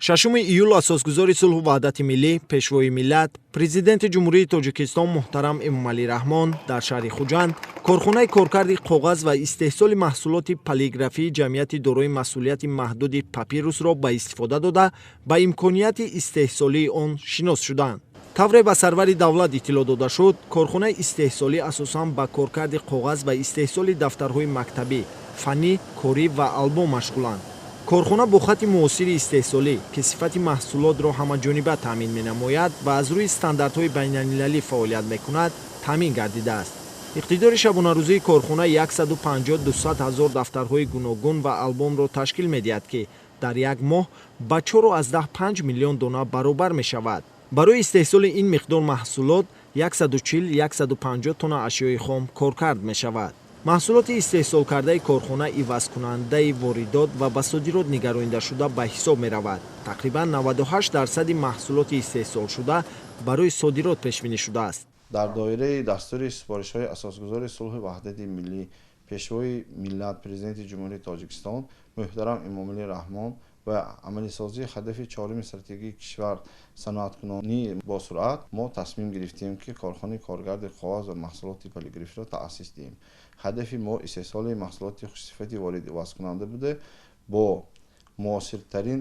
6 июл асосгузори сулҳу ваҳдати миллӣ, пешвои миллат, президенти ҷумҳурии Тоҷикистон муҳтарам Эмомалӣ Раҳмон дар шаҳри Хуҷанд корхонаи коркарди коғаз ва истеҳсоли маҳсулоти полиграфии ҷамъияти дорои масъулияти маҳдуди Папирусро ба истифода дода, ба имконияти истеҳсолии он шинос шуданд. тавре ба сарвари давлат иттилоъ дода шуд, корхонаи истеҳсолӣ асосан ба коркарди коғаз ва истеҳсоли дафтарҳои мактабӣ, фаннӣ, корӣ ва албом машғуланд. корхона бо хати муосири истеҳсолӣ ки сифати маҳсулотро ҳамаҷониба таъмин менамояд ва аз рӯи стандартҳои байналмилалӣ фаъолият мекунад, таъмин гардидааст. иқтидори шабонарӯзии корхона 150-200 ҳазор дафтарҳои гуногун ва албомро ташкил медиҳад ки дар як моҳ ба 4,5 миллион дона баробар мешавад. барои истеҳсоли ин миқдор маҳсулот 140-150 тонна ашёи хом коркард мешавад. маҳсулоти истеҳсолкардаи корхона ивазкунандаи воридот ва ба содирот нигаронидашуда ба ҳисоб меравад. тақрибан 98% маҳсулоти истеҳсолшуда барои содирот пешбинӣ шудааст. дар доираи дастури супоришҳои асосгузори сулҳи ваҳдати миллӣ, пешвои миллат, президенти ҷумҳурии Тоҷикистон муҳтарам Эмомалӣ Раҳмон ва амалисозии ҳадафи 4 стратегии кишвар саноаткунонӣ бо суръат, мо тасмим гирифтем ки корхонаи коргарди коғаз ва маҳсулоти полиграфиро таъсис диҳем. ҳадафи мо истеҳсоли маҳсулоти хушсифати воридивазкунанда буда, бо муосиртарин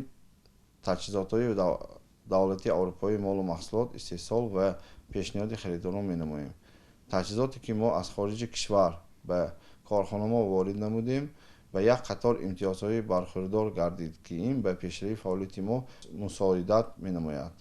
таҷҳизотҳои давлатии аврупои молу маҳсулот истеҳсол ва пешниҳоди харидорон менамоем. таҷҳизоте ки мо аз хориҷи кишвар ба корхонамо ворид намудем ва як қатор имтиёзҳои бархӯрдор гардид ки ин ба пешравии фаъолияти мо мусоидат менамояд.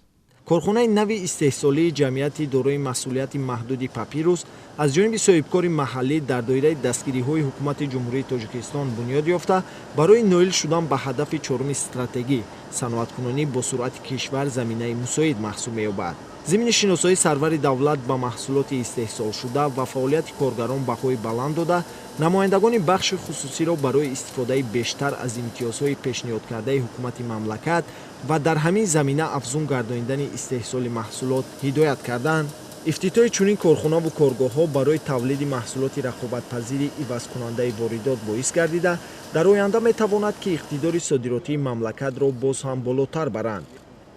корхонаи нави истеҳсолии ҷамъияти дорои масъулияти маҳдуди Папирус аз ҷониби соҳибкори маҳаллӣ дар доираи дастгириҳои ҳукумати ҷумҳурии Тоҷикистон бунёд ёфта, барои ноил шудан ба ҳадафи 4 стратегӣ саноаткунонӣ бо суръати кишвар заминаи мусоид маҳсуб меёбад. зимини шиносоии сарвари давлат ба маҳсулоти истеҳсолшуда ва фаъолияти коргарон баҳои баланд дода, намояндагони бахши хусусиро барои истифодаи бештар аз имтиёзҳои пешниҳодкардаи ҳукумати мамлакат ва дар ҳамин замина афзун гардонидани истеҳсоли маҳсулот ҳидоят карданд. ифтитоҳи чунин корхонаву коргоҳҳо барои тавлиди маҳсулоти рақобатпазири ивазкунандаи воридот боис гардида, дар оянда метавонад ки иқтидори содиротии мамлакатро боз ҳам болотар баранд.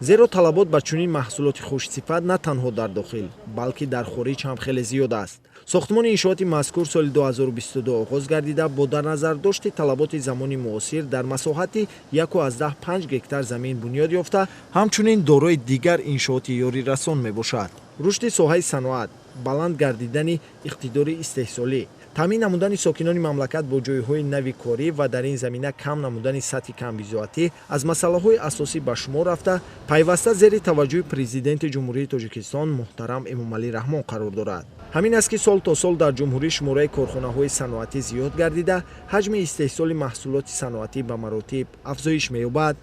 зеро талабот ба чунин маҳсулоти хушсифат на танҳо дар дохил, балки дар хориҷ ҳам хеле зиёд аст. сохтмони иншооти мазкур соли 2022 оғоз гардида, бо дар назардошти талаботи замони муосир дар масоҳати 1,5 гектар замин бунёд ёфта, ҳамчунин дорои дигар иншооти ёрирасон мебошад. рушди соҳаи саноат, баланд гардидани иқтидори истеҳсолӣ, таъмин намудани сокинони мамлакат бо ҷойҳои нави корӣ ва дар ин замина кам намудани сатҳи камбизоатӣ аз масъалаҳои асосӣ ба шумор рафта, пайваста зери таваҷҷӯҳи президенти ҷумҳурии Тоҷикистон муҳтарам Эмомалӣ Раҳмон қарор дорад. ҳамин аст ки сол то сол дар ҷумҳурӣ шумораи корхонаҳои саноатӣ зиёд гардида, ҳаҷми истеҳсоли маҳсулоти саноатӣ ба маротиб афзоиш меёбад.